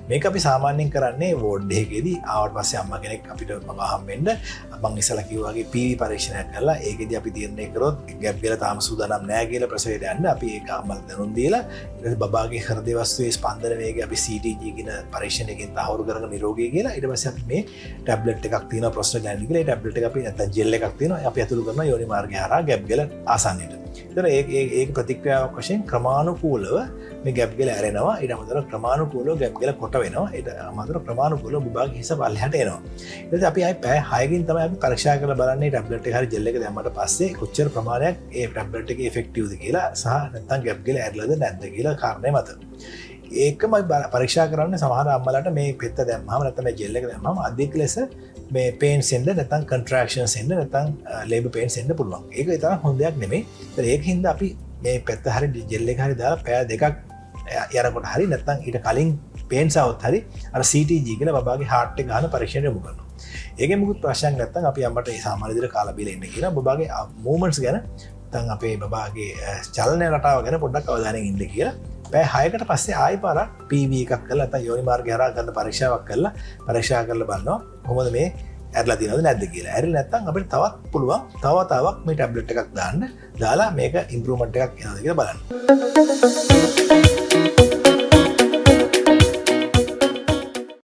මේක අපි සාමාන්‍යයෙන් කරන්නේ වෝඩ් එකේදී ආවට පස්සේ අම්මා කෙනෙක් අපිට මම හම්බෙන්න මම ඉස්සලා කිව්වා වගේ PV පරීක්ෂණයක් කරලා ඒකෙදී අපි තීරණය කරොත් ගැප් ගල තාම සූදානම් නැහැ කියලා ප්‍රසවයට යන්න අපි ඒක අම්මලා දැනුම් දීලා ඊට පස්සේ බබාගේ හෘද වස්තුවේ ස්පන්දන වේගය අපි CTG කියන පරීක්ෂණයකින් තහවුරු කරගෙන නිරෝගී කියලා ඊට පස්සේ අපි මේ ටැබ්ලට් එකක් තියෙනවා ප්‍රොස්ටාග්ලෑන්ඩින් කියලා ඒ ටැබ්ලට් එක අපි නැත්නම් ජෙල් එකක් තියෙනවා අපි ඇතුළු කරනවා යෝනි මාර්ගය හරහා ගැප් ගල ආසන්නයට. ඒතර ඒක ප්‍රතික්‍රියාවක් වශයෙන් ක්‍රමානුකූලව මේ ගැප් ගල ඇරෙනවා ඊට අමතරව ක්‍රමානුකූලව ගැප් ගල කොට වෙනවා ඊට අමතරව ක්‍රමානුකූලව බබාගේ හිස පල්ලෙහාට එනවා. ඊට පස්සේ අපි ආයේ පැය 6කින් තමයි අපි පරීක්ෂා කරලා බලන්නේ ටැබ්ලට් එක හරි ජෙල් එක දැම්මට පස්සේ කොච්චර ප්‍රමාණයක් ඒ ටැබ්ලට් එකේ ඉෆෙක්ටිව්ද කියලා සහ නැත්නම් ගැප් ගල ඇරලාද නැද්ද කියලා කාරණේ මත. ඒකම පරීක්ෂා කරන්නේ සමහර අම්මලාට මේ පෙත්ත දැම්මම නැත්නම් මේ ජෙල් එක දැම්මම අධික ලෙස මේ පේන්ස් එන්න නැත්නම් කන්ට්‍රැක්ෂන්ස් එන්න නැත්නම් ලේබර් පේන්ස් එන්න පුළුවන්. ඒක ඒ තරම් හොඳ දෙයක් නෙමෙයි. ඒක හින්දා අපි මේ පෙත්ත හරි ජෙල් එක හරි දාලා පැය දෙකක් යනකොට හරි නැත්නම් ඊට කලින් පේන්ස් આવුත් හරි අර CTG කියලා බබාගේ හાર્ට් එක ගන්න පරීක්ෂණය යොමු කරනවා. ඒකෙන් මුකුත් ප්‍රශ්නයක් නැත්නම් අපි අම්මට ඒ සාමාන්‍ය විදිහට කාලා බීලා ඉන්න කියලා බබාගේ මූවමන්ට්ස් ගැන නැත්නම් අපේ බබාගේ චලන රටාව ගැන පොඩ්ඩක් අවධානයෙන් ඉන්න කියලා පැය 6කට පස්සේ ආයෙ පාරක් PV එකක් කරලා නැත්නම් යෝනි මාර්ගය හරහා කරන පරීක්ෂාවක් කරලා පරීක්ෂා කරලා බලනවා කොහොමද මේ ඇරලා තියෙනවද නැද්ද කියලා. ඇරිලා නැත්නම් අපිට තවත් පුළුවන් තවත් මේ ටැබ්ලට් එකක් දාන්න දාලා මේක ඉම්ප්‍රූව්මන්ට් එකක් එනවද කියලා බලන්න.